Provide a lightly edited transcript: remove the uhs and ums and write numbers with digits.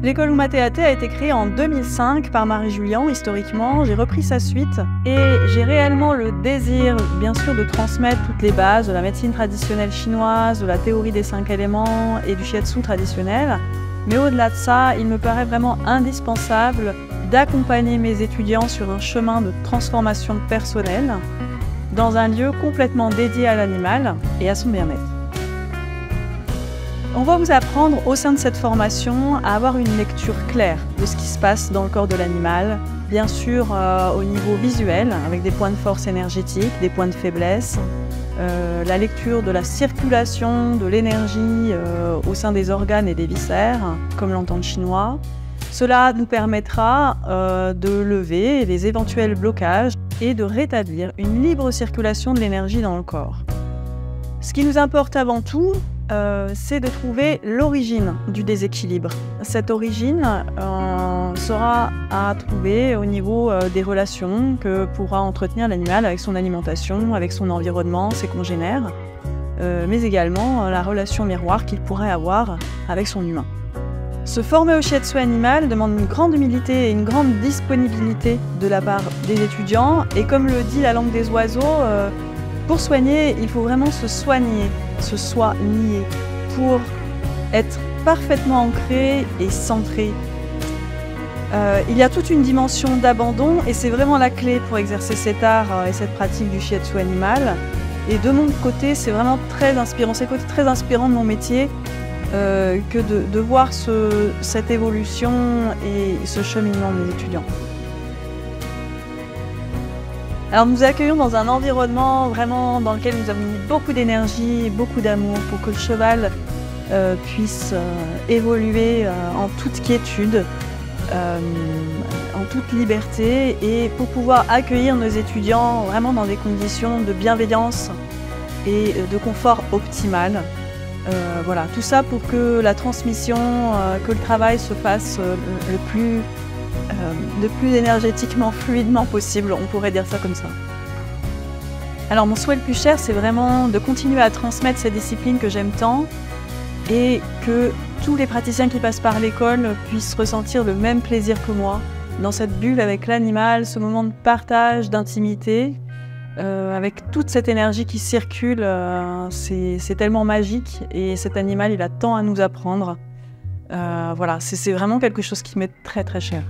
L'école Oumateate a été créée en 2005 par Marie Julian, historiquement. J'ai repris sa suite et j'ai réellement le désir, bien sûr, de transmettre toutes les bases de la médecine traditionnelle chinoise, de la théorie des 5 éléments et du shiatsu traditionnel. Mais au-delà de ça, il me paraît vraiment indispensable d'accompagner mes étudiants sur un chemin de transformation personnelle dans un lieu complètement dédié à l'animal et à son bien-être. On va vous apprendre au sein de cette formation à avoir une lecture claire de ce qui se passe dans le corps de l'animal, bien sûr au niveau visuel, avec des points de force énergétiques, des points de faiblesse, la lecture de la circulation de l'énergie au sein des organes et des viscères, comme l'entend le chinois. Cela nous permettra de lever les éventuels blocages et de rétablir une libre circulation de l'énergie dans le corps. Ce qui nous importe avant tout, c'est de trouver l'origine du déséquilibre. Cette origine sera à trouver au niveau des relations que pourra entretenir l'animal avec son alimentation, avec son environnement, ses congénères, mais également la relation miroir qu'il pourrait avoir avec son humain. Se former au shiatsu animal demande une grande humilité et une grande disponibilité de la part des étudiants. Et comme le dit la langue des oiseaux, pour soigner, il faut vraiment se soigner, se soigner, pour être parfaitement ancré et centré. Il y a toute une dimension d'abandon et c'est vraiment la clé pour exercer cet art et cette pratique du shiatsu animal. Et de mon côté, c'est vraiment très inspirant, c'est le côté très inspirant de mon métier que de voir cette évolution et ce cheminement des étudiants. Alors nous accueillons dans un environnement vraiment dans lequel nous avons mis beaucoup d'énergie et beaucoup d'amour pour que le cheval puisse évoluer en toute quiétude, en toute liberté et pour pouvoir accueillir nos étudiants vraiment dans des conditions de bienveillance et de confort optimal. Voilà, tout ça pour que la transmission, que le travail se fasse le plus énergétiquement, fluidement possible, on pourrait dire ça comme ça. Alors mon souhait le plus cher, c'est vraiment de continuer à transmettre ces disciplines que j'aime tant et que tous les praticiens qui passent par l'école puissent ressentir le même plaisir que moi dans cette bulle avec l'animal, ce moment de partage, d'intimité, avec toute cette énergie qui circule, c'est tellement magique et cet animal, il a tant à nous apprendre. Voilà, c'est vraiment quelque chose qui m'est très très cher.